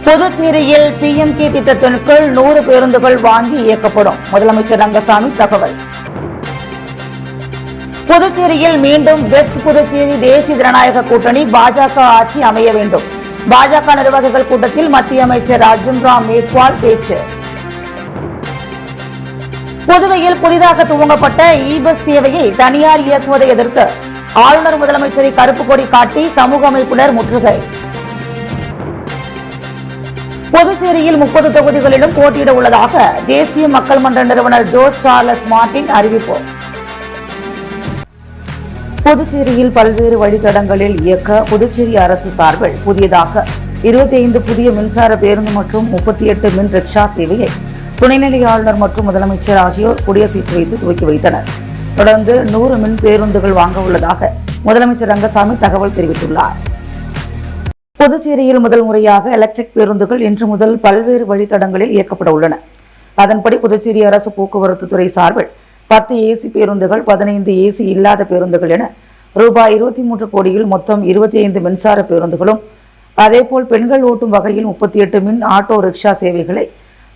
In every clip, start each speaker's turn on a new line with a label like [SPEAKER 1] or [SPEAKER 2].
[SPEAKER 1] புதுச்சேரியில் PMK திட்டத்தின் கீழ் 100 பேருந்துகள் வாங்கி இயக்கப்படும். முதலமைச்சர் ரங்கசாமி தகவல். புதுச்சேரியில் மீண்டும் வெஸ்ட் புதுச்சேரி தேசிய ஜனநாயக கூட்டணி பாஜக ஆட்சி அமைய வேண்டும். பாஜக நிர்வாகிகள் கூட்டத்தில் மத்திய அமைச்சர் அர்ஜுன் ராம் மேக்வால் பேச்சு. புதுவையில் புதிதாக துவங்கப்பட்ட இ-பஸ் சேவையை தனியார் இயக்குவதை எதிர்த்து ஆளுநர் முதலமைச்சரை கருப்பு கொடி காட்டி சமூக அமைப்பினர் முற்றுகை. புதுச்சேரியில் 30 தொகுதிகளிலும் போட்டியிட உள்ளதாக தேசிய மக்கள் மன்ற நிறுவனர் ஜோர்ஜ் சார்லஸ் மார்டின் அறிவிப்பு. புதுச்சேரியில் பல்வேறு வழித்தடங்களில் இயக்க புதுச்சேரி அரசு சார்பில் புதியதாக 25 புதிய மின்சார பேருந்து மற்றும் 38 மின் ரிக்ஷா சேவையை துணைநிலை ஆளுநர் மற்றும் முதலமைச்சர் ஆகியோர் கொடியசைத்து வைத்து துவக்கி வைத்தனர். தொடர்ந்து 100 மின் பேருந்துகள் வாங்க உள்ளதாக முதலமைச்சர் ரங்கசாமி தகவல் தெரிவித்துள்ளார். புதுச்சேரியில் முதல் முறையாக எலக்ட்ரிக் பேருந்துகள் இன்று முதல் பல்வேறு வழித்தடங்களில் இயக்கப்பட உள்ளன. அதன்படி புதுச்சேரி அரசு போக்குவரத்து துறை சார்பில் 10 ஏசி பேருந்துகள், 15 ஏசி இல்லாத பேருந்துகள் என ரூபாய் 23 கோடியில் மொத்தம் 25 மின்சார பேருந்துகளும், அதேபோல் பெண்கள் ஓட்டும் வகையில் 38 மின் ஆட்டோ ரிக்ஷா சேவைகளை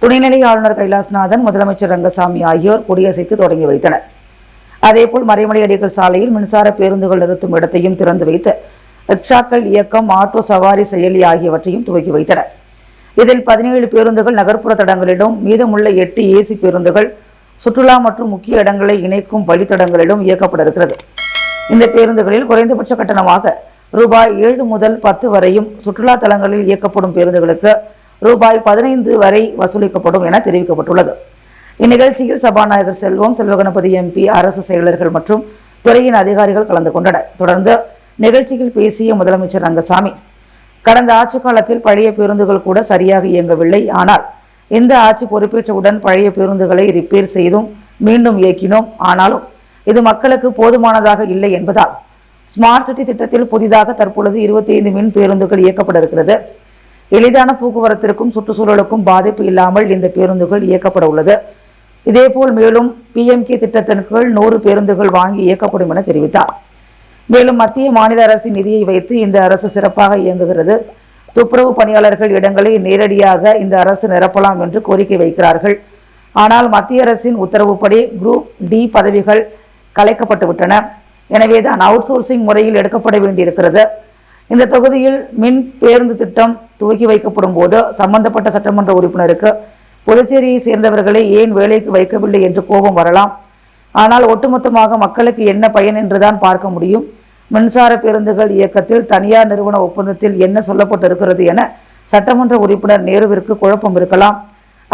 [SPEAKER 1] துணைநிலை ஆளுநர் கைலாசநாதன், முதலமைச்சர் ரங்கசாமி ஆகியோர் கொடியசைத்து தொடங்கி வைத்தனர். அதேபோல் மறைமலை அடிகள் சாலையில் மின்சார பேருந்துகள் நிறுத்தும் இடத்தையும் திறந்து வைத்து ரிக்ஷாக்கள் இயக்கம், ஆட்டோ சவாரி செயலி ஆகியவற்றையும் துவக்கி வைத்தனர். இதில் 17 பேருந்துகள் நகர்ப்புற தடங்களிலும், மீதமுள்ள 8 ஏசி பேருந்துகள் சுற்றுலா மற்றும் முக்கிய இடங்களை இணைக்கும் வழித்தடங்களிலும் இயக்கப்பட இருக்கிறது. இந்த பேருந்துகளில் குறைந்தபட்ச கட்டணமாக ரூபாய் 7 முதல் 10 வரையும், சுற்றுலா தலங்களில் இயக்கப்படும் பேருந்துகளுக்கு ரூபாய் 15 வரை வசூலிக்கப்படும் என தெரிவிக்கப்பட்டுள்ளது. இந்நிகழ்ச்சியில் சபாநாயகர் செல்வம், செல்வகணபதி MP, அரசு செயலர்கள் மற்றும் துறையின் அதிகாரிகள் கலந்து கொண்டனர். தொடர்ந்து நிகழ்ச்சியில் பேசிய முதலமைச்சர் ரங்கசாமி, கடந்த ஆட்சி காலத்தில் பழைய பேருந்துகள் கூட சரியாக இயங்கவில்லை. ஆனால் இந்த ஆட்சி பொறுப்பேற்றவுடன் பழைய பேருந்துகளை ரிப்பேர் செய்தும் மீண்டும் இயக்கினோம். ஆனாலும் இது மக்களுக்கு போதுமானதாக இல்லை என்பதால் ஸ்மார்ட் சிட்டி திட்டத்தில் புதிதாக தற்பொழுது 25 மின் பேருந்துகள் இயக்கப்பட இருக்கிறது. எளிதான போக்குவரத்திற்கும் சுற்றுச்சூழலுக்கும் பாதிப்பு இல்லாமல் இந்த பேருந்துகள் இயக்கப்பட உள்ளது. இதேபோல் மேலும் PMK திட்டத்தின் கீழ் 100 பேருந்துகள் வாங்கி இயக்கப்படும் என தெரிவித்தார். மேலும் மத்திய மாநில அரசின் நிதியை வைத்து இந்த அரசு சிறப்பாக இயங்குகிறது. துப்புரவு பணியாளர்கள் இடங்களை நேரடியாக இந்த அரசு நிரப்பலாம் என்று கோரிக்கை வைக்கிறார்கள். ஆனால் மத்திய அரசின் உத்தரவுப்படி குரூப் D பதவிகள் கலைக்கப்பட்டுவிட்டன. எனவேதான் அவுட் சோர்சிங் முறையில் எடுக்கப்பட வேண்டியிருக்கிறது. இந்த தொகுதியில் மின் பேருந்து திட்டம் துவக்கி வைக்கப்படும் போது சம்பந்தப்பட்ட சட்டமன்ற உறுப்பினருக்கு புதுச்சேரியை சேர்ந்தவர்களை ஏன் வேலைக்கு வைக்கவில்லை என்று கோபம் வரலாம். ஆனால் ஒட்டுமொத்தமாக மக்களுக்கு என்ன பயன் என்றுதான் பார்க்க முடியும். மின்சார பேருந்துகள் இயக்கத்தில் தனியார் நிறுவன ஒப்பந்தத்தில் என்ன சொல்லப்பட்டிருக்கிறது என சட்டமன்ற உறுப்பினர் நேருவிற்கு குழப்பம் இருக்கலாம்.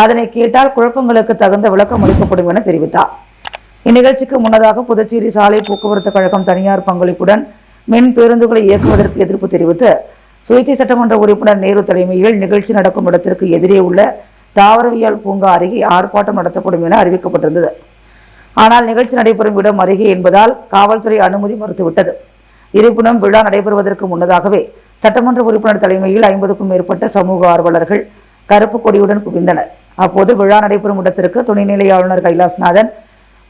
[SPEAKER 1] அதனை கேட்டால் குழப்பங்களுக்கு தகுந்த விளக்கம் அளிக்கப்படும் என தெரிவித்தார். இந்நிகழ்ச்சிக்கு முன்னதாக புதுச்சேரி சாலை போக்குவரத்து கழகம் தனியார் பங்களிப்புடன் மின் பேருந்துகளை இயக்குவதற்கு எதிர்ப்பு தெரிவித்து சுயேட்சை சட்டமன்ற உறுப்பினர் நேரு தலைமையில் நிகழ்ச்சி நடக்கும் இடத்திற்கு எதிரே உள்ள தாவரவியல் பூங்கா அருகே ஆர்ப்பாட்டம் நடத்தப்படும் என அறிவிக்கப்பட்டிருந்தது. ஆனால் நிகழ்ச்சி நடைபெறும் இடம் அருகே என்பதால் காவல்துறை அனுமதி மறுத்துவிட்டது. இருப்பினும் விழா நடைபெறுவதற்கு முன்னதாகவே சட்டமன்ற உறுப்பினர் தலைமையில் 50க்கும் மேற்பட்ட சமூக ஆர்வலர்கள் கருப்பு கொடியுடன் குவிந்தனர். அப்போது விழா நடைபெறும் இடத்திற்கு துணைநிலை ஆளுநர் கைலாசநாதன்,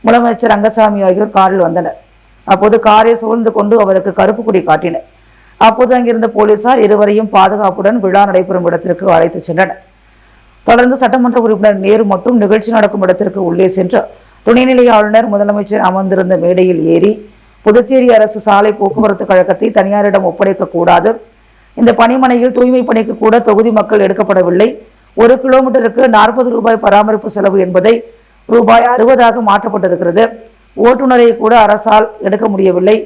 [SPEAKER 1] முதலமைச்சர் ரங்கசாமி ஆகியோர் காரில் வந்தனர். அப்போது காரை சூழ்ந்து கொண்டு அவருக்கு கருப்பு கொடி காட்டினர். அப்போது அங்கிருந்த போலீசார் இருவரையும் பாதுகாப்புடன் விழா நடைபெறும் இடத்திற்கு அழைத்துச் சென்றனர். தொடர்ந்து சட்டமன்ற உறுப்பினர் நேரு மற்றும் நிகழ்ச்சி நடக்கும் இடத்திற்கு உள்ளே சென்று துணைநிலை ஆளுநர், முதலமைச்சர் அமர்ந்திருந்த மேடையில் ஏறி புதுச்சேரி அரசு சாலை போக்குவரத்து கழகத்தை தனியாரிடம் ஒப்படைக்க கூடாது, இந்த பணிமனையில் தூய்மை பணிக்கு கூட தொகுதி மக்கள் எடுக்கப்படவில்லை, 1 கிலோமீட்டருக்கு 40 ரூபாய் பராமரிப்பு செலவு என்பதை ரூபாய் 60ஆக மாற்றப்பட்டிருக்கிறது, ஓட்டுநரை கூட அரசால் எடுக்க முடியவில்லை,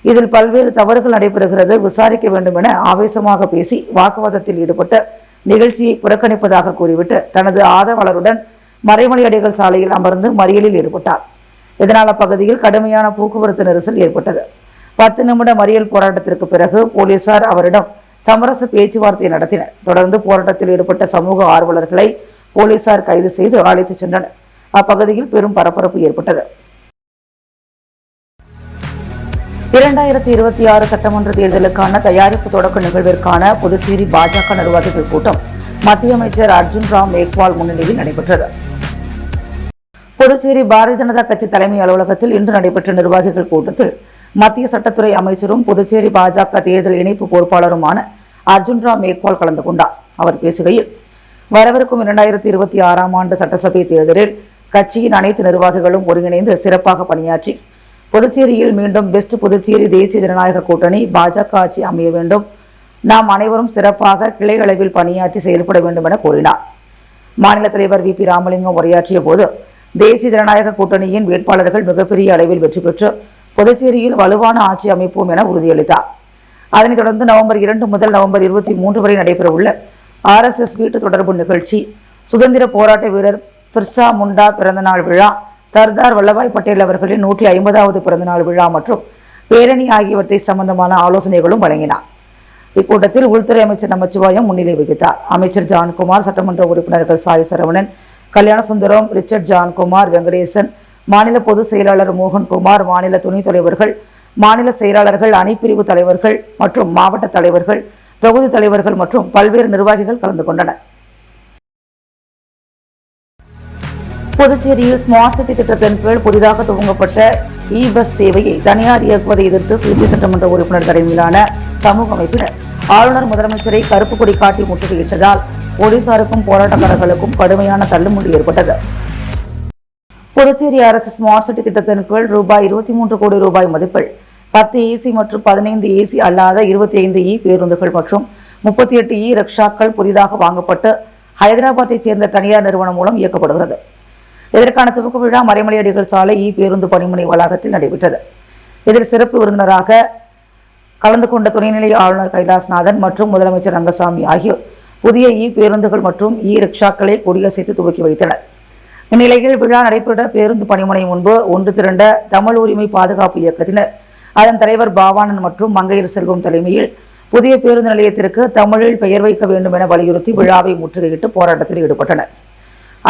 [SPEAKER 1] இதில் பல்வேறு தவறுகள் நடைபெறுகிறது, விசாரிக்க வேண்டும் என ஆவேசமாக பேசி வாக்குவாதத்தில் ஈடுபட்டு நிகழ்ச்சியை புறக்கணிப்பதாக கூறிவிட்டு தனது ஆதரவாளருடன் மறைமலை அடிகள் சாலையில் அமர்ந்து மறியலில் ஈடுபட்டார். இதனால் அப்பகுதியில் கடுமையான போக்குவரத்து நெரிசல் ஏற்பட்டது. 10 நிமிட மறியல் போராட்டத்திற்கு பிறகு போலீசார் அவரிடம் சமரச பேச்சுவார்த்தை நடத்தினர். தொடர்ந்து போராட்டத்தில் ஈடுபட்ட சமூக ஆர்வலர்களை போலீசார் கைது செய்து அழைத்துச் சென்றனர். அப்பகுதியில் பெரும் பரபரப்பு ஏற்பட்டது. 2026 சட்டமன்ற தேர்தலுக்கான தயாரிப்பு தொடக்க நிகழ்விற்கான புதுச்சேரி பாஜக நிர்வாகிகள் கூட்டம் மத்திய அமைச்சர் அர்ஜுன் ராம் மேக்வால் முன்னிலையில் நடைபெற்றது. புதுச்சேரி பாரதிய ஜனதா கட்சி தலைமை அலுவலகத்தில் இன்று நடைபெற்ற நிர்வாகிகள் கூட்டத்தில் மத்திய சட்டத்துறை அமைச்சரும் புதுச்சேரி பாஜக தேர்தல் இணைப்பு பொறுப்பாளருமான அர்ஜுன் ராம் மேக்வால் கலந்து கொண்டார். அவர் பேசுகையில், வரவிருக்கும் 2026ஆம் ஆண்டு சட்டசபை தேர்தலில் கட்சியின் அனைத்து நிர்வாகிகளும் ஒருங்கிணைந்து சிறப்பாக பணியாற்றி புதுச்சேரியில் மீண்டும் பெஸ்ட் புதுச்சேரி தேசிய ஜனநாயக கூட்டணி பாஜக ஆட்சி அமைய வேண்டும். நாம் அனைவரும் சிறப்பாக கிளை அளவில் பணியாற்றி செயல்பட வேண்டும் என கூறினார். மாநில தலைவர் வி.பி. ராமலிங்கம் உரையாற்றிய போது, தேசிய ஜனநாயக கூட்டணியின் வேட்பாளர்கள் மிகப்பெரிய அளவில் வெற்றி பெற்று புதுச்சேரியில் வலுவான ஆட்சி அமைப்போம் என உறுதியளித்தார். அதனைத் தொடர்ந்து நவம்பர் 2 முதல் நவம்பர் 23 வரை நடைபெறவுள்ள RSS வீட்டு தொடர்பு நிகழ்ச்சி, சுதந்திர போராட்ட வீரர் பிர்சா முண்டா பிறந்தநாள் விழா, சர்தார் வல்லபாய் பட்டேல் அவர்களின் 150வது பிறந்தநாள் விழா மற்றும் பேரணி ஆகியவற்றை சம்பந்தமான ஆலோசனைகளும் வழங்கினார். இக்கூட்டத்தில் உள்துறை அமைச்சர் நமச்சிவாயம் முன்னிலை வகித்தார். அமைச்சர் ஜான்குமார், சட்டமன்ற உறுப்பினர்கள் சாய் சரவணன், கல்யாணசுந்தரம், ரிச்சர்ட் ஜான்குமார், வெங்கடேசன், மாநில பொதுச் செயலாளர் மோகன்குமார், மாநில துணைத் தலைவர்கள், மாநில செயலாளர்கள், அணிப்பிரிவு தலைவர்கள் மற்றும் மாவட்ட தலைவர்கள், தொகுதி தலைவர்கள் மற்றும் பல்வேறு நிர்வாகிகள் கலந்து கொண்டனர். புதுச்சேரியில் ஸ்மார்ட் சிட்டி திட்டத்தின் கீழ் புதிதாக துவங்கப்பட்ட பஸ் சேவையை தனியார் இயக்குவதை எதிர்த்து சிபி சட்டமன்ற உறுப்பினர் தலைமையிலான சமூக அமைப்பினர் ஆளுநர், முதலமைச்சரை கருப்பு கொடி காட்டி முற்றுகையிட்டதால் போலீசாருக்கும் போராட்டக்காரர்களுக்கும் கடுமையான தள்ளுமுடி ஏற்பட்டது. புதுச்சேரி அரசு ஸ்மார்ட் சிட்டி திட்டத்தின் கீழ் ரூபாய் 23 கோடி ரூபாய் மதிப்பில் 10 ஏசி மற்றும் 15 ஏசி அல்லாத 25 பேருந்துகள் மற்றும் 38 ரிக்ஷாக்கள் புதிதாக வாங்கப்பட்டு ஹைதராபாத்தை சேர்ந்த தனியார் நிறுவனம் மூலம் இயக்கப்படுகிறது. இதற்கான துவக்க விழா மறைமலை அடிகள் சாலை பேருந்து பணிமனை வளாகத்தில் நடைபெற்றது. இதில் சிறப்பு விருந்தினராக கலந்து கொண்ட துணைநிலை ஆளுநர் கைலாஸ்நாதன் மற்றும் முதலமைச்சர் ரங்கசாமி ஆகியோர் புதிய பேருந்துகள் மற்றும் ரிக்ஷாக்களை கொடியசைத்து துவக்கி வைத்தனர். இந்நிலையில் விழா நடைபெற்ற பேருந்து பணிமனை முன்பு ஒன்று திரண்ட தமிழ் உரிமை பாதுகாப்பு இயக்கத்தினர், அதன் தலைவர் பாவானன் மற்றும் மங்கையர் செல்வம் தலைமையில் புதிய பேருந்து நிலையத்திற்கு தமிழில் பெயர் வைக்க வேண்டும் என வலியுறுத்தி விழாவை முற்றுகையிட்டு போராட்டத்தில் ஈடுபட்டனர்.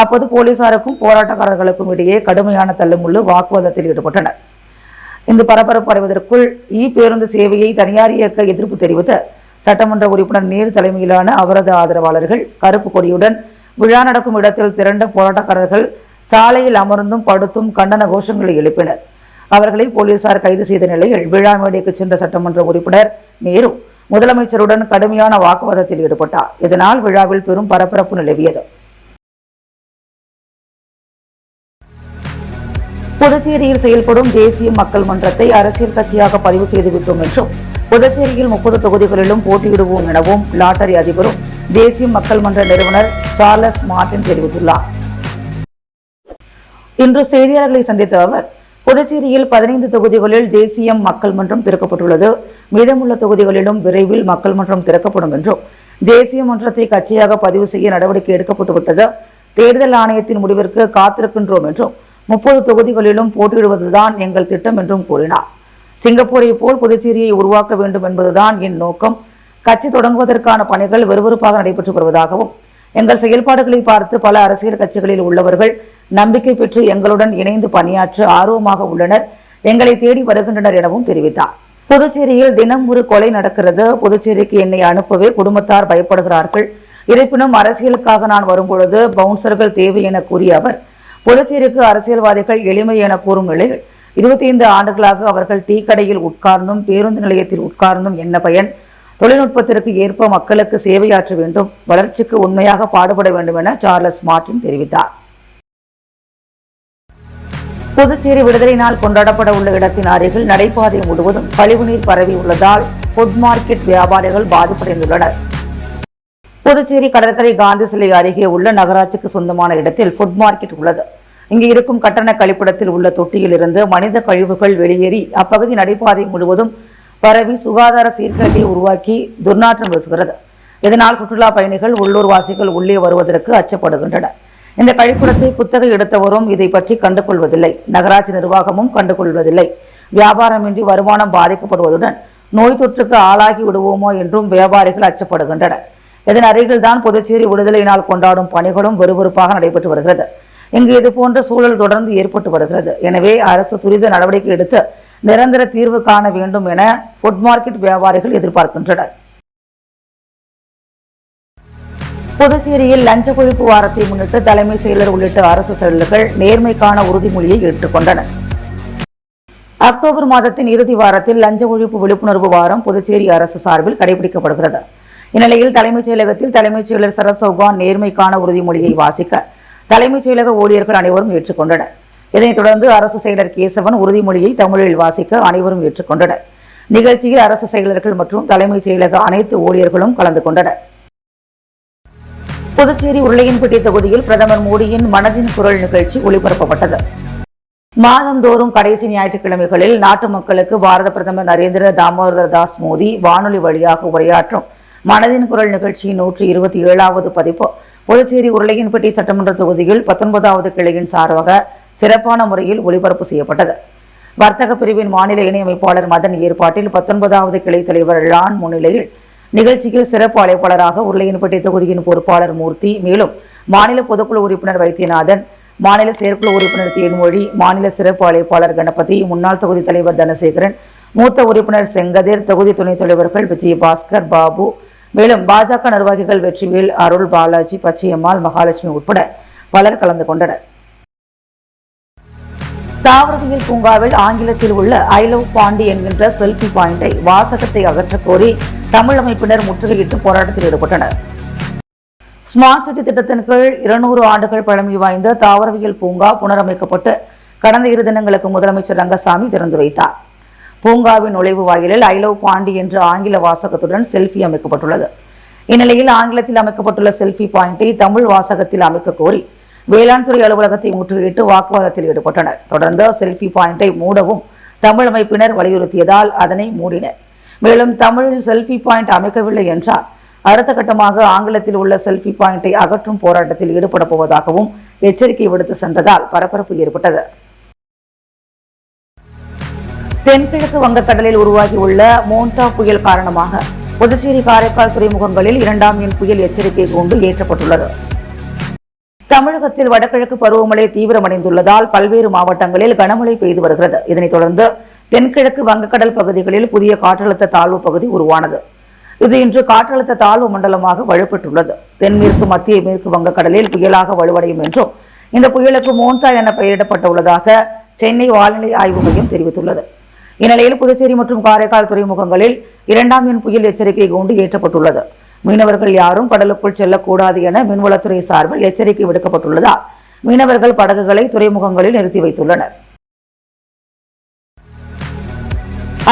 [SPEAKER 1] அப்போது போலீசாருக்கும் போராட்டக்காரர்களுக்கும் இடையே கடுமையான தள்ளுமுள்ளு வாக்குவாதத்தில் ஈடுபட்டனர். இந்த பரபரப்பு அடைவதற்குள் பேருந்து சேவையை தனியார் இயக்க எதிர்ப்பு தெரிவித்த சட்டமன்ற உறுப்பினர் நீர் தலைமையிலான அவரது ஆதரவாளர்கள் கருப்பு கொடியுடன் விழா நடக்கும் இடத்தில் திரண்ட போராட்டக்காரர்கள் சாலையில் அமர்ந்தும் படுத்தும் கண்டன கோஷங்களை எழுப்பினர். அவர்களை போலீசார் கைது செய்த நிலையில் விழா மேடைக்கு சென்ற சட்டமன்ற உறுப்பினர் நேரு முதலமைச்சருடன் கடுமையான வாக்குவாதத்தில் ஈடுபட்டார். இதனால் விழாவில் பெரும் பரபரப்பு நிலவியது. புதுச்சேரியில் செயல்படும் தேசிய மக்கள் மன்றத்தை அரசியல் கட்சியாக பதிவு செய்துவிட்டோம் என்றும், புதுச்சேரியில் 30 தொகுதிகளிலும் போட்டியிடுவோம் எனவும் லாட்டரி அதிபரும் தேசிய மக்கள் மன்ற நிறுவனர் சார்லஸ் மார்டின் தெரிவித்துள்ளார். இன்று செய்தியாளர்களை சந்தித்த அவர், புதுச்சேரியில் 15 தொகுதிகளில் தேசிய மக்கள் மன்றம் திறக்கப்பட்டுள்ளது. மீதமுள்ள தொகுதிகளிலும் விரைவில் மக்கள் மன்றம் திறக்கப்படும் என்றும், தேசிய மன்றத்தை கட்சியாக பதிவு செய்ய நடவடிக்கை எடுக்கப்பட்டுவிட்டது. தேர்தல் ஆணையத்தின் முடிவிற்கு காத்திருக்கின்றோம் என்றும், 30 தொகுதிகளிலும் போட்டியிடுவதுதான் எங்கள் திட்டம் என்றும் கூறினார். சிங்கப்பூரை போல் புதுச்சேரியை உருவாக்க வேண்டும் என்பதுதான் என் நோக்கம். கட்சி தொடங்குவதற்கான பணிகள் விறுவிறுப்பாக நடைபெற்று வருவதாகவும், எங்கள் செயல்பாடுகளை பார்த்து பல அரசியல் கட்சிகளில் உள்ளவர்கள் நம்பிக்கை பெற்று எங்களுடன் இணைந்து பணியாற்ற ஆர்வமாக உள்ளனர், எங்களை தேடி வருகின்றனர் எனவும் தெரிவித்தார். புதுச்சேரியில் தினம் ஒரு கொலை நடக்கிறது. புதுச்சேரிக்கு என்னை அனுப்பவே குடும்பத்தார் பயப்படுகிறார்கள். இருப்பினும் அரசியலுக்காக நான் வரும்பொழுது பவுன்சர்கள் தேவை என கூறிய அவர், புதுச்சேரிக்கு அரசியல்வாதிகள் எளிமை என கூறும் நிலையில் 25 ஆண்டுகளாக அவர்கள் டீ கடையில் உட்கார்ந்தும் பேருந்து நிலையத்தில் உட்கார்ந்தும் என்ன பயன்? தொழில்நுட்பத்திற்கு ஏற்ப மக்களுக்கு சேவையாற்ற வேண்டும், வளர்ச்சிக்கு உண்மையாக பாடுபட வேண்டும் என சார்லஸ் மார்டின் தெரிவித்தார். புதுச்சேரி விடுதலை நாள் கொண்டாடப்பட உள்ள இடத்தின் அருகில் நடைபாதை முழுவதும் கழிவுநீர் பரவி உள்ளதால் ஃபுட் மார்க்கெட் வியாபாரிகள் பாதிப்படைந்துள்ளனர். புதுச்சேரி கடற்கரை காந்தி சிலை அருகே உள்ள நகராட்சிக்கு சொந்தமான இடத்தில் ஃபுட் மார்க்கெட் உள்ளது. இங்கு இருக்கும் கட்டண கழிப்பிடத்தில் உள்ள தொட்டியில் இருந்து மனித கழிவுகள் வெளியேறி அப்பகுதி நடைபாதை முழுவதும் பரவி சுகாதார சீர்கேட்டை உருவாக்கி துர்நாற்றம் வீசுகிறது. இதனால் சுற்றுலா பயணிகள், உள்ளூர் வாசிகள் உள்ளே வருவதற்கு அச்சப்படுகின்றனர். இந்த கழிப்பிடத்தை குத்தகை எடுத்தவரும் இதை பற்றி கண்டுகொள்வதில்லை. நகராட்சி நிர்வாகமும் கண்டுகொள்வதில்லை. வியாபாரமின்றி வருமானம் பாதிக்கப்படுவதுடன் நோய் தொற்றுக்கு ஆளாகி விடுவோமோ என்றும் வியாபாரிகள் அச்சப்படுகின்றனர். இதன் அருகில்தான் புதுச்சேரி விடுதலை நாள் கொண்டாடும் பணிகளும் விறுவிறுப்பாக நடைபெற்று வருகிறது. இங்கு இதுபோன்ற சூழல் தொடர்ந்து ஏற்பட்டு வருகிறது. எனவே அரசு துரித நடவடிக்கை எடுத்து நிரந்தர தீர்வு காண வேண்டும் என ஃபுட் மார்க்கெட் வியாபாரிகள் எதிர்பார்க்கின்றனர். புதுச்சேரியில் லஞ்ச ஒழிப்பு வாரத்தை முன்னிட்டு தலைமை செயலர் உள்ளிட்ட அரசு செயலர்கள் நேர்மைக்கான உறுதிமொழியை ஏற்றுக்கொண்டனர். அக்டோபர் மாதத்தின் இறுதி வாரத்தில் லஞ்ச ஒழிப்பு விழிப்புணர்வு வாரம் புதுச்சேரி அரசு சார்பில் கடைபிடிக்கப்படுகிறது. இந்நிலையில் தலைமைச் செயலகத்தில் தலைமைச் செயலர் சரத் சௌகான் நேர்மைக்கான உறுதிமொழியை வாசிக்க தலைமைச் செயலக ஊழியர்கள் அனைவரும் ஏற்றுக்கொண்டனர். இதனைத் தொடர்ந்து அரசு செயலர் கேசவன் உறுதிமொழியை தமிழில் வாசிக்க அனைவரும் ஏற்றுக்கொண்டனர். நிகழ்ச்சியில் அரசு செயலர்கள் மற்றும் தலைமைச் செயலக அனைத்து ஊழியர்களும் கலந்து கொண்டனர். புதுச்சேரி உருளையன்பட்டி தொகுதியில் பிரதமர் மோடியின் மனதின் குரல் நிகழ்ச்சி ஒளிபரப்பப்பட்டது. மாதந்தோறும் கடைசி ஞாயிற்றுக்கிழமைகளில் நாட்டு மக்களுக்கு பாரத பிரதமர் நரேந்திர தாமோதர் தாஸ் மோடி வானொலி வழியாக உரையாற்றும் மனதின் குரல் நிகழ்ச்சியின் 127வது பதிப்பு புதுச்சேரி உருளையன்பட்டி சட்டமன்ற தொகுதியில் 19வது கிளையின் சார்பாக சிறப்பான முறையில் ஒளிபரப்பு செய்யப்பட்டது. வர்த்தக பிரிவின் மாநில இணையமைப்பாளர் மதன் ஏற்பாட்டில் 19வது கிளை தலைவர் லான் முன்னிலையில் நிகழ்ச்சியில் சிறப்பு அழைப்பாளராக உருளையன்பட்டி தொகுதியின் பொறுப்பாளர் மூர்த்தி, மேலும் மாநில பொதுக்குழு உறுப்பினர் வைத்தியநாதன், மாநில செயற்குழு உறுப்பினர் தேன்மொழி, மாநில சிறப்பு அழைப்பாளர் கணபதி, முன்னாள் தொகுதி தலைவர் தனசேகரன், மூத்த உறுப்பினர் செங்கதிர், தொகுதி துணைத் தலைவர்கள் விஜயபாஸ்கர், பாபு, மேலும் பாஜக நிர்வாகிகள் வெற்றிவேல், அருள், பாலாஜி, பச்சையம்மாள், மகாலட்சுமி உட்பட பலர் கலந்து கொண்டனர். தாவரவியல் பூங்காவில் ஆங்கிலத்தில் உள்ள ஐ லவ் பாண்டி என்கின்ற செல்ஃபி பாயிண்டை வாசகத்தை அகற்றக் கோரி தமிழ் அமைப்பினர் முற்றுகையிட்டு போராட்டத்தில் ஈடுபட்டனர். ஸ்மார்ட் சிட்டி திட்டத்தின் கீழ் 200 ஆண்டுகள் பழமை வாய்ந்த தாவரவியல் பூங்கா புனரமைக்கப்பட்டு கடந்த 2 தினங்களுக்கு முதலமைச்சர் ரங்கசாமி திறந்து வைத்தார். பூங்காவின் நுழைவு வாயிலில் ஐ லவ் பாண்டி என்ற ஆங்கில வாசகத்துடன் செல்ஃபி அமைக்கப்பட்டுள்ளது. இந்நிலையில் ஆங்கிலத்தில் அமைக்கப்பட்டுள்ள செல்ஃபி பாயிண்டை தமிழ் வாசகத்தில் அமைக்க கோரி வேளாண் துறை அலுவலகத்தை முற்றுகையிட்டு வாக்குவாதத்தில் ஈடுபட்டனர். தொடர்ந்து செல்ஃபி பாயிண்டை மூடவும் தமிழ் அமைப்பினர் வலியுறுத்தியதால் அதனை மூடினர். மேலும் தமிழில் செல்ஃபி பாயிண்ட் அமைக்கவில்லை என்றால் அடுத்த கட்டமாக ஆங்கிலத்தில் உள்ள செல்ஃபி பாயிண்டை அகற்றும் போராட்டத்தில் ஈடுபட போவதாகவும் எச்சரிக்கை விடுத்து சென்றதால் பரபரப்பு ஏற்பட்டது. தென்கிழக்கு வங்கக்கடலில் உருவாகியுள்ள மோன்டா புயல் காரணமாக புதுச்சேரி, காரைக்கால் துறைமுகங்களில் 2ஆம் எண் புயல் எச்சரிக்கை கூண்டு ஏற்றப்பட்டுள்ளது. தமிழகத்தில் வடகிழக்கு பருவமழை தீவிரமடைந்துள்ளதால் பல்வேறு மாவட்டங்களில் கனமழை பெய்து வருகிறது. இதனைத் தொடர்ந்து தென்கிழக்கு வங்கக்கடல் பகுதிகளில் புதிய காற்றழுத்த தாழ்வு பகுதி உருவானது. இது இன்று காற்றழுத்த தாழ்வு மண்டலமாக வலுப்பெற்றுள்ளது. தென்மேற்கு மத்திய மேற்கு வங்கக்கடலில் புயலாக வலுவடையும் என்றும் இந்த புயலுக்கு மோன்டா என பெயரிடப்பட்டுள்ளதாக சென்னை வானிலை ஆய்வு மையம் தெரிவித்துள்ளது. இந்நிலையில் புதுச்சேரி மற்றும் காரைக்கால் துறைமுகங்களில் 2ஆம் எண் புயல் எச்சரிக்கை கூண்டு ஏற்றப்பட்டுள்ளது. மீனவர்கள் யாரும் கடலுக்குள் செல்லக்கூடாது என மீன்வளத்துறை சார்பில் எச்சரிக்கை விடுக்கப்பட்டுள்ளதால் மீனவர்கள் படகுகளை துறைமுகங்களில் நிறுத்தி வைத்துள்ளனர்.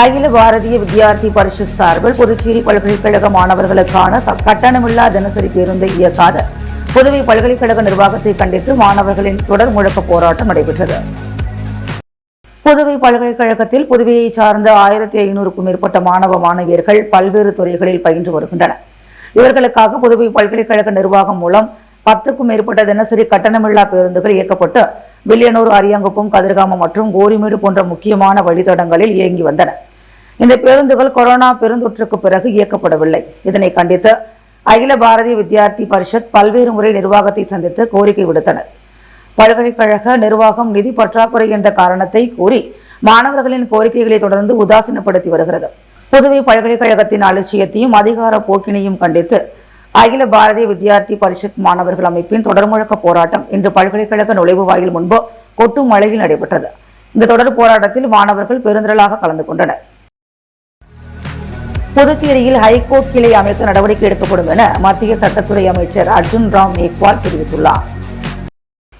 [SPEAKER 1] அகில பாரதிய வித்யார்த்தி பரிஷத் சார்பில் புதுச்சேரி பல்கலைக்கழக மாணவர்களுக்கான கட்டணமில்லா தினசரி பேருந்தை இயக்காத புதுவை பல்கலைக்கழக நிர்வாகத்தை கண்டித்து மாணவர்களின் தொடர் முழக்க போராட்டம் நடைபெற்றது. புதுவை பல்கலைக்கழகத்தில் புதுவையை சார்ந்த 1500க்கும் மேற்பட்ட மாணவ மாணவியர்கள் பல்வேறு துறைகளில் பயின்று வருகின்றனர். இவர்களுக்காக புதுவை பல்கலைக்கழக நிர்வாகம் மூலம் 10க்கும் மேற்பட்ட தினசரி கட்டணமில்லா பேருந்துகள் இயக்கப்பட்டு வில்லியனூர், அரியாங்குப்பம், கதிர்காமம் மற்றும் கோரிமேடு போன்ற முக்கியமான வழித்தடங்களில் இயங்கி வந்தன. இந்த பேருந்துகள் கொரோனா பெருந்தொற்றுக்கு பிறகு இயக்கப்படவில்லை. இதனை கண்டித்து அகில பாரதிய வித்யார்த்தி பரிஷத் பல்வேறு முறை நிர்வாகத்தை சந்தித்து கோரிக்கை விடுத்தனர். பல்கலைக்கழக நிர்வாகம் நிதி பற்றாக்குறை என்ற காரணத்தை கூறி மாணவர்களின் கோரிக்கைகளை தொடர்ந்து உதாசீனப்படுத்தி வருகிறது. புதுவை பல்கலைக்கழகத்தின் அலட்சியத்தையும் அதிகார போக்கினையும் கண்டித்து அகில பாரதிய வித்யார்த்தி பரிஷத் மாணவர்கள் அமைப்பின் தொடர் முழக்க போராட்டம் இன்று பல்கலைக்கழக நுழைவு வாயில் முன்பு கொட்டும் மழையில் நடைபெற்றது. இந்த தொடர் போராட்டத்தில் மாணவர்கள் பெருந்திரளாக கலந்து கொண்டனர். புதுச்சேரியில் ஹைகோர்ட் கிளை அமைக்க நடவடிக்கை எடுக்கப்படும் என மத்திய சட்டத்துறை அமைச்சர் அர்ஜுன் ராம் மேக்வால் தெரிவித்துள்ளார்.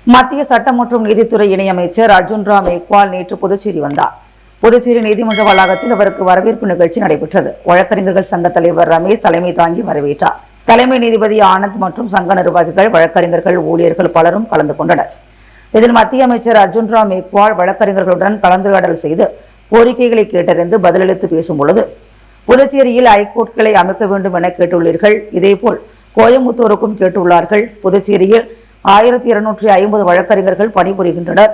[SPEAKER 1] மத்திய சட்டம் மற்றும் நீதித்துறை இணையமைச்சர் அர்ஜுன் ராம் மேக்வால் நேற்று புதுச்சேரி வந்தார். புதுச்சேரி நீதிமன்ற வளாகத்தில் அவருக்கு வரவேற்பு நிகழ்ச்சி நடைபெற்றது. வழக்கறிஞர்கள் சங்க தலைவர் ரமேஷ் தலைமை தாங்கி வரவேற்றார். தலைமை நீதிபதி ஆனந்த் மற்றும் சங்க நிர்வாகிகள், வழக்கறிஞர்கள், ஊழியர்கள் பலரும் கலந்து கொண்டனர். இதில் மத்திய அமைச்சர் அர்ஜுன் ராம் மேக்வால் வழக்கறிஞர்களுடன் கலந்துரையாடல் செய்து கோரிக்கைகளை கேட்டறிந்து பதிலளித்து பேசும் பொழுது, புதுச்சேரியில் ஹைகோர்ட் கிளை அமைக்க வேண்டும் என கேட்டுள்ளீர்கள். இதேபோல் கோயம்புத்தூருக்கும் கேட்டுள்ளார்கள். புதுச்சேரியில் 1250 வழக்கறிஞர்கள் பணிபுரிகின்றனர்.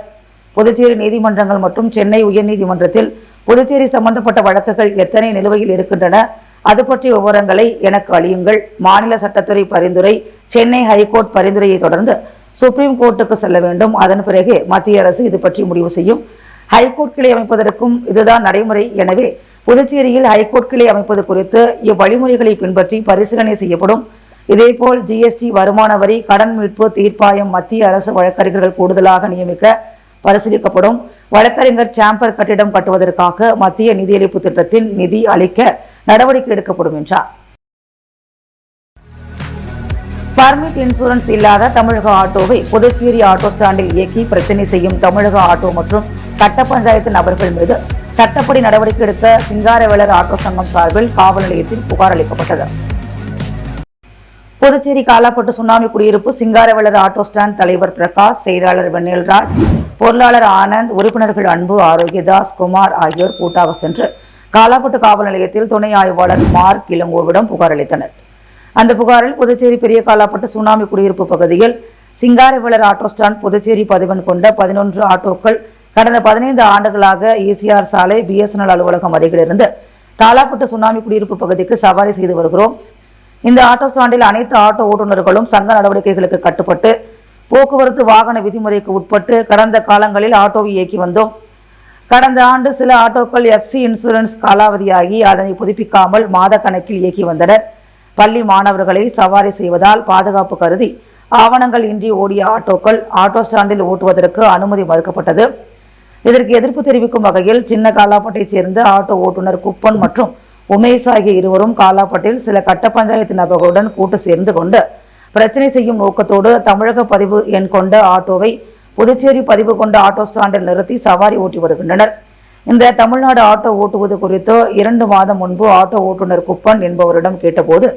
[SPEAKER 1] புதுச்சேரி நீதிமன்றங்கள் மற்றும் சென்னை உயர்நீதிமன்றத்தில் புதுச்சேரி சம்பந்தப்பட்ட வழக்குகள் எத்தனை நிலுவையில் இருக்கின்றன, அது பற்றிய விவரங்களை எனக்கு அளியுங்கள். மாநில சட்டத்துறை பரிந்துரை, சென்னை ஹைகோர்ட் பரிந்துரையை தொடர்ந்து சுப்ரீம் கோர்ட்டுக்கு செல்ல வேண்டும். அதன் பிறகு மத்திய அரசு இது பற்றி முடிவு செய்யும். ஹைகோர்ட் கிளை அமைப்பதற்கும் இதுதான் நடைமுறை. எனவே புதுச்சேரியில் ஹைகோர்ட் கிளை அமைப்பது குறித்து இவ்வழிமுறைகளை பின்பற்றி பரிசீலனை செய்யப்படும். இதேபோல் ஜிஎஸ்டி, வருமான வரி, கடன் மீட்பு, தீர்ப்பாயம், மத்திய அரசு வழக்கறிஞர்கள் கூடுதலாக நியமிக்க பரிசீலிக்கப்படும். வழக்கறிஞர் சேம்பர் கட்டிடம் கட்டுவதற்காக மத்திய நிதியளிப்பு திட்டத்தில் நிதி அளிக்க நடவடிக்கை எடுக்கப்படும் என்றார். பர்மிட் இன்சூரன்ஸ் இல்லாத தமிழக ஆட்டோவை புதுச்சேரி ஆட்டோ ஸ்டாண்டில் இயக்கி பிரச்சனை செய்யும் தமிழக ஆட்டோ மற்றும் கட்ட பஞ்சாயத்து நபர்கள் மீது சட்டப்படி நடவடிக்கை எடுக்க சிங்காரவேலர் ஆட்டோ சங்கம் சார்பில் காவல் நிலையத்தில் புகார் அளிக்கப்பட்டது. புதுச்சேரி காலாப்பட்டு சுனாமி குடியிருப்பு சிங்காரவேலர் ஆட்டோ ஸ்டாண்ட் தலைவர் பிரகாஷ், செயலாளர் வெண்ணில்ராஜ், பொருளாளர் ஆனந்த், உறுப்பினர்கள் அன்பு, ஆரோக்கியதாஸ், குமார் ஆகியோர் கூட்டாக சென்று காலாப்பட்டு காவல் நிலையத்தில் துணை ஆய்வாளர் மார்க் இளங்கோவிடம் புகார் அளித்தனர். அந்த புகாரில் புதுச்சேரி பெரிய காலாப்பட்டு சுனாமி குடியிருப்பு பகுதியில் சிங்காரவேலர் ஆட்டோ ஸ்டாண்ட் புதுச்சேரி பதிவெண் கொண்ட 11 ஆட்டோக்கள் கடந்த 15 ஆண்டுகளாக ECR சாலை BSNL அலுவலகம் அருகிலிருந்து காலாப்பட்டு சுனாமி குடியிருப்பு பகுதிக்கு சவாரி செய்து வருகிறோம். இந்த ஆட்டோ ஸ்டாண்டில் அனைத்து ஆட்டோ ஓட்டுநர்களும் சங்க நடவடிக்கைகளுக்கு கட்டுப்பட்டு போக்குவரத்து வாகன விதிமுறைக்கு உட்பட்டு கடந்த காலங்களில் ஆட்டோவை இயக்கி வந்தோம். கடந்த ஆண்டு சில ஆட்டோக்கள் FC இன்சூரன்ஸ் காலாவதியாகி அதனை புதுப்பிக்காமல் மாத கணக்கில் இயக்கி வந்தனர். பள்ளி மாணவர்களை சவாரி செய்வதால் பாதுகாப்பு கருதி ஆவணங்கள் இன்றி ஓடிய ஆட்டோக்கள் ஆட்டோ ஸ்டாண்டில் ஓட்டுவதற்கு அனுமதி மறுக்கப்பட்டது. இதற்கு எதிர்ப்பு தெரிவிக்கும் வகையில் சின்ன காலாப்பட்டை சேர்ந்த ஆட்டோ ஓட்டுநர் குப்பன் மற்றும் உமேஷ் ஆகிய இருவரும் காலாப்பட்டில் சில கட்ட பஞ்சாயத்து நபர்களுடன் கூட்டு சேர்ந்து கொண்டு பிரச்சனை செய்யும் நோக்கத்தோடு தமிழக பதிவு எண் கொண்ட ஆட்டோவை புதுச்சேரி பதிவு கொண்ட ஆட்டோ ஸ்டாண்டில் நிறுத்தி சவாரி ஓட்டி வருகின்றனர். இந்த தமிழ்நாடு ஆட்டோ ஓட்டுவது குறித்து 2 மாதம் முன்பு ஆட்டோ ஓட்டுநர் குப்பன் என்பவரிடம் கேட்டபோது,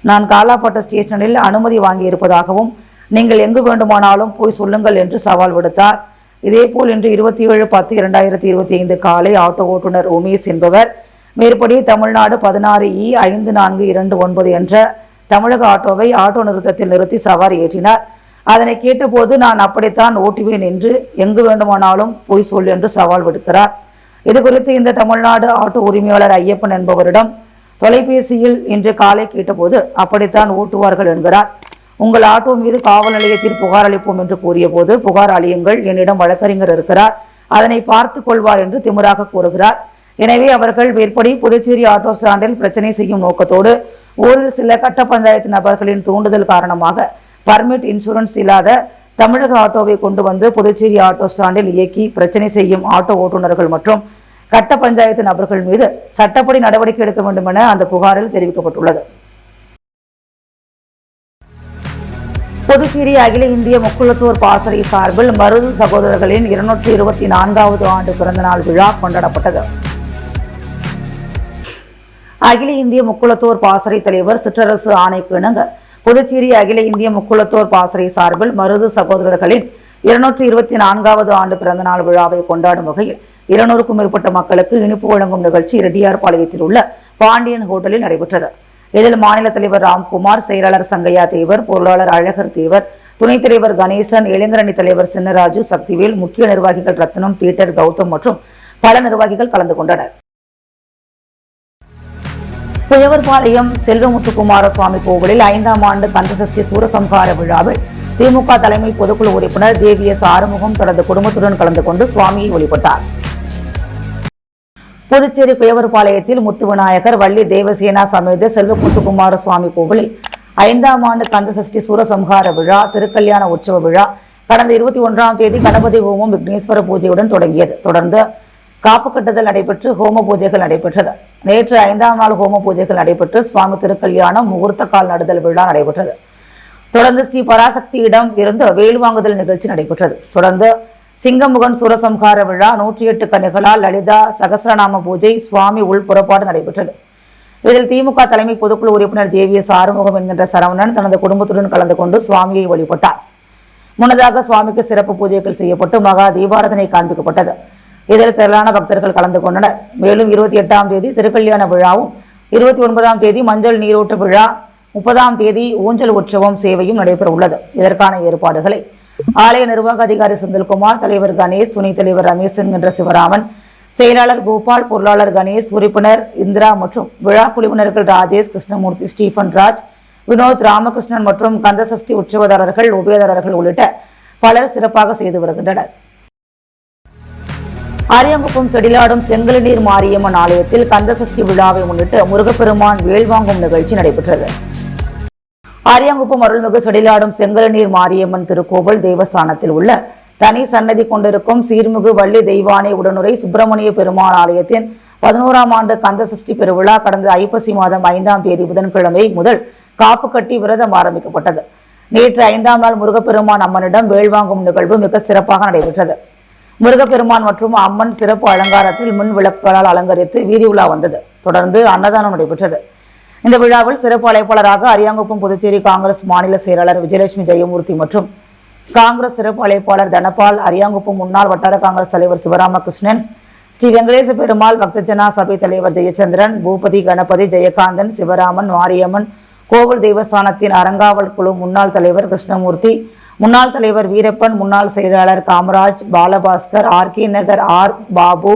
[SPEAKER 1] நான் காலாப்பட்டு ஸ்டேஷனில் அனுமதி வாங்கியிருப்பதாகவும் நீங்கள் எங்கு வேண்டுமானாலும் போய் சொல்லுங்கள் என்று சவால் விடுத்தார். இதேபோல் இன்று 27/10/2025 காலை ஆட்டோ ஓட்டுநர் உமேஷ் என்பவர் மேற்படி தமிழ்நாடு 16E5429 என்ற தமிழக ஆட்டோவை ஆட்டோ நிறுத்தத்தில் நிறுத்தி சவாரி ஏற்றினார். அதனை கேட்டபோது நான் அப்படித்தான் ஓட்டுவேன் என்று எங்கு வேண்டுமானாலும் போய் சொல் என்று சவால் விடுக்கிறார். இது குறித்து இந்த தமிழ்நாடு ஆட்டோ உரிமையாளர் ஐயப்பன் என்பவரிடம் தொலைபேசியில் இன்று காலை கேட்டபோது அப்படித்தான் ஓட்டுவார்கள் என்கிறார். உங்கள் ஆட்டோ மீது காவல் நிலையத்தில் புகார் அளிப்போம் என்று கூறிய போது, புகார் அளியுங்கள், என்னிடம் வழக்கறிஞர் இருக்கிறார், அதனை பார்த்துக் கொள்வார் என்று திமிராக கூறுகிறார். எனவே அவர்கள் மேற்படி புதுச்சேரி ஆட்டோ ஸ்டாண்டில் பிரச்சனை செய்யும் நோக்கத்தோடு ஊரில் சில கட்ட பஞ்சாயத்து நபர்களின் தூண்டுதல் காரணமாக பர்மிட் இன்சூரன்ஸ் இல்லாத தமிழக ஆட்டோவை கொண்டு வந்து புதுச்சேரி ஆட்டோ ஸ்டாண்டில் இயக்கி பிரச்சனை செய்யும் ஆட்டோ ஓட்டுநர்கள் மற்றும் கட்ட பஞ்சாயத்து நபர்கள் மீது சட்டப்படி நடவடிக்கை எடுக்க வேண்டும் என அந்த புகாரில் தெரிவிக்கப்பட்டுள்ளது. புதுச்சேரி அகில இந்திய முக்குளத்தூர் பாசறை சார்பில் மருது சகோதரர்களின் 224வது ஆண்டு பிறந்தநாள் விழா கொண்டாடப்பட்டது. அகில இந்திய முக்குளத்தூர் பாசறை தலைவர் சிற்றரசு ஆணைக்கு இணங்க புதுச்சேரி அகில இந்திய முக்குளத்தூர் பாசறை சார்பில் மருது சகோதரர்களின் 224வது ஆண்டு பிறந்தநாள் விழாவை கொண்டாடும் வகையில் 200க்கும் மேற்பட்ட மக்களுக்கு இனிப்பு வழங்கும் நிகழ்ச்சி ரெட்டியார்பாளையத்தில் உள்ள பாண்டியன் ஹோட்டலில் நடைபெற்றது. இதில் மாநில தலைவர் ராம்குமார், செயலாளர் சங்கையா தேவர், பொருளாளர் அழகர் தேவர், துணைத் தலைவர் கணேசன், இளைஞரணி தலைவர் சின்னராஜு, சக்திவேல், முக்கிய நிர்வாகிகள் ரத்னம், பீட்டர், கௌதம் மற்றும் பல நிர்வாகிகள் கலந்து கொண்டனர். குயவர்பாளையம் செல்வமுத்துக்குமார சுவாமி கோவிலில் 5ஆம் ஆண்டு கந்தசஷ்டி சூரசம்ஹார விழாவில் திமுக தலைமை பொதுக்குழு உறுப்பினர் JVS ஆறுமுகம் தனது குடும்பத்துடன் கலந்து கொண்டு சுவாமியை வழிபட்டார். புதுச்சேரி குயவர்பாளையத்தில் முத்து விநாயகர் வள்ளி தேவசேனா சமேத செல்வமுத்துக்குமார சுவாமி கோவிலில் 5ஆம் ஆண்டு கந்தசஷ்டி சூரசம்ஹார விழா திருக்கல்யாண உற்சவ விழா கடந்த 21ஆம் தேதி கணபதி ஹோமம் விக்னேஸ்வர பூஜையுடன் தொடங்கியது. தொடர்ந்து காப்பு கட்டுதல் நடைபெற்று ஹோம பூஜைகள் நடைபெற்றது. நேற்று 5ஆம் நாள் ஹோம பூஜைகள் நடைபெற்று சுவாமி திருக்கல்யாணம் முகூர்த்த கால் நடுதல் விழா நடைபெற்றது. தொடர்ந்து ஸ்ரீ பராசக்தியிடம் இருந்து வேல் வாங்குதல் நிகழ்ச்சி நடைபெற்றது. தொடர்ந்து சிங்கமுகன் சூரசம்ஹார விழா 108 கன்னிகளால் லலிதா சகசிரநாம பூஜை சுவாமி உள் புறப்பாடு நடைபெற்றது. இதில் திமுக தலைமை பொதுக்குழு உறுப்பினர் JVS ஆறுமுகம் என்கின்ற சரவணன் தனது குடும்பத்துடன் கலந்து கொண்டு சுவாமியை வழிபட்டார். முன்னதாக சுவாமிக்கு சிறப்பு பூஜைகள் செய்யப்பட்டு மகா தீபாராதனை காண்பிக்கப்பட்டது. இதில் திரளான பக்தர்கள் கலந்து கொண்டனர். மேலும் 28ஆம் தேதி திருக்கல்யாண விழாவும் 29ஆம் தேதி மஞ்சள் நீரோட்ட விழா 30ஆம் தேதி ஊஞ்சல் உற்சவம் சேவையும் நடைபெற உள்ளது. இதற்கான ஏற்பாடுகளை ஆலய நிர்வாக அதிகாரி செந்தில்குமார், தலைவர் கணேஷ், துணைத் தலைவர் ரமேஷ் என்கின்ற சிவராமன், செயலாளர் கோபால், பொருளாளர் கணேஷ், உறுப்பினர் இந்திரா மற்றும் விழா குழுவினர்கள் ராஜேஷ், கிருஷ்ணமூர்த்தி, ஸ்டீபன் ராஜ், வினோத், ராமகிருஷ்ணன் மற்றும் கந்தசஷ்டி உற்சவதாரர்கள், உபயதாரர்கள் உள்ளிட்ட பலர் சிறப்பாக செய்து வருகின்றனர். அரியாங்குப்பம் செடிலாடும் செங்கலநீர் மாரியம்மன் ஆலயத்தில் கந்தசஷ்டி விழாவை முன்னிட்டு முருகப்பெருமான் வேல் வாங்கும் நிகழ்ச்சி நடைபெற்றது. அரியாங்குப்பம் அருள்மிகு செடிலாடும் செங்கலநீர் மாரியம்மன் திருக்கோவில் தேவஸ்தானத்தில் உள்ள தனி சன்னதி கொண்டிருக்கும் சீர்மிகு வள்ளி தெய்வானை உடனுரை சுப்பிரமணிய பெருமாள் ஆலயத்தின் 11ஆம் ஆண்டு கந்தசஷ்டி பெருவிழா கடந்த ஐப்பசி மாதம் 5ஆம் தேதி புதன்கிழமை முதல் காப்பு கட்டி விரதம் ஆரம்பிக்கப்பட்டது. நேற்று 5ஆம் நாள் முருகப்பெருமான் அம்மனிடம் வேல் வாங்கும் நிகழ்வு மிக சிறப்பாக நடைபெற்றது. முருகப்பெருமான் மற்றும் அம்மன் சிறப்பு அலங்காரத்தில் மின் விளக்குகளால் அலங்கரித்து வீதி உலா வந்தது. தொடர்ந்து அன்னதானம் நடைபெற்றது. இந்த விழாவில் சிறப்பு அழைப்பாளராக அரியாங்குப்பம் புதுச்சேரி காங்கிரஸ் மாநில செயலாளர் விஜயலட்சுமி ஜெயமூர்த்தி மற்றும் காங்கிரஸ் சிறப்பு அழைப்பாளர் தனபால், அரியாங்குப்பம் முன்னாள் வட்டார காங்கிரஸ் தலைவர் சிவராமகிருஷ்ணன், ஸ்ரீ வெங்கடேச பெருமாள் பக்தஜனா சபை தலைவர் ஜெயச்சந்திரன், பூபதி, கணபதி, ஜெயகாந்தன், சிவராமன், மாரியம்மன் கோவில் தேவஸ்தானத்தின் அறங்காவல் குழு முன்னாள் தலைவர் கிருஷ்ணமூர்த்தி, முன்னாள் தலைவர் வீரப்பன், முன்னாள் செயலாளர் காமராஜ், பாலபாஸ்கர், ஆர்கே நகர் ஆர் பாபு,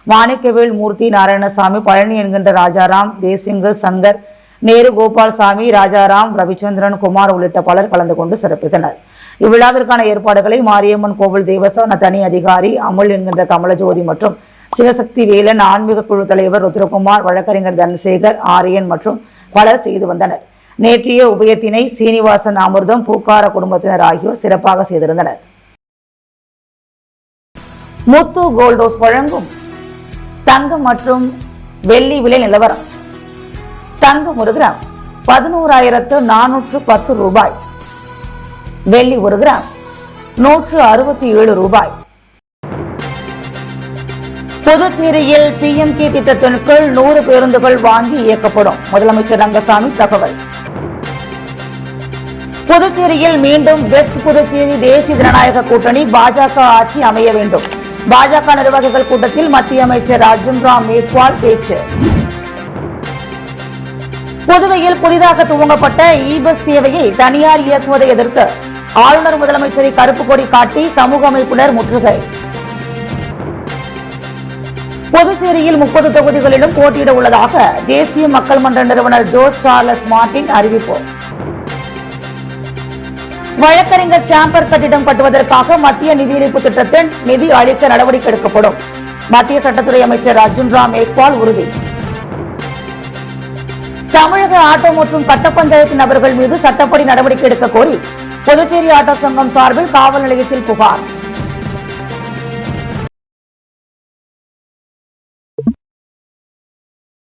[SPEAKER 1] மாணிக்கவேல், மூர்த்தி, நாராயணசாமி, பழனி என்கின்ற ராஜாராம், தேசிங்கு, சங்கர், நேரு, கோபால்சாமி, ராஜாராம், ரவிச்சந்திரன், குமார் உள்ளிட்ட பலர் கலந்து கொண்டு சிறப்பித்தனர். இவ்விழாவிற்கான ஏற்பாடுகளை மாரியம்மன் கோவில் தேவஸ்தான தனி அதிகாரி அமுல் என்கின்ற கமலஜோதி மற்றும் சிவசக்தி வேலன், ஆன்மீக குழு தலைவர் ருத்ரகுமார், வழக்கறிஞர் தனசேகர், ஆரியன் மற்றும் பலர் செய்து வந்தனர். நேற்றைய உபயத்தினை சீனிவாசன், அமிர்தம், பூக்கார குடும்பத்தினர் ஆகியோர் சிறப்பாக செய்திருந்தனர். முத்து கோல்டோஸ் வழங்கும் தங்கம் மற்றும் வெள்ளி விலை நிலவரம். தங்கம் 1 கிராம் 11,410 ரூபாய், வெள்ளி 1 கிராம் 167 ரூபாய். புதுச்சேரியில் PMK திட்டத்தின் கீழ் 100 பேருந்துகள் வாங்கி இயக்கப்படும். முதலமைச்சர் ரங்கசாமி தகவல். புதுச்சேரியில் மீண்டும் வெஸ்ட் புதுச்சேரி தேசிய ஜனநாயக கூட்டணி பாஜக ஆட்சி அமைய வேண்டும். பாஜக நிர்வாகிகள் கூட்டத்தில் மத்திய அமைச்சர் அர்ஜுன் ராம் மேக்வால் பேச்சு. புதுவையில் புதிதாக துவங்கப்பட்ட இ-பஸ் சேவையை தனியார் இயக்குவதை எதிர்த்து ஆளுநர் முதலமைச்சரை கருப்பு கொடி காட்டி சமூக அமைப்பினர் முற்றுகை. புதுச்சேரியில் 30 தொகுதிகளிலும் போட்டியிட உள்ளதாக தேசிய மக்கள் மன்ற நிறுவனர் ஜோர்ஜ் சார்லஸ் மார்டின் அறிவிப்பு. வழக்கறிஞர் சேம்பர் கட்டிடம் கட்டுவதற்காக மத்திய நிதியளிப்பு திட்டத்தின் நிதி அளிக்க நடவடிக்கை எடுக்கப்படும். மத்திய சட்டத்துறை அமைச்சர் அர்ஜுன் ராம் மேக்வால் உறுதி. தமிழக ஆட்டோ மற்றும் கட்ட பஞ்சாயத்து நபர்கள் மீது சட்டப்படி நடவடிக்கை எடுக்க கோரி புதுச்சேரி ஆட்டோ சங்கம் சார்பில் காவல் நிலையத்தில் புகார்.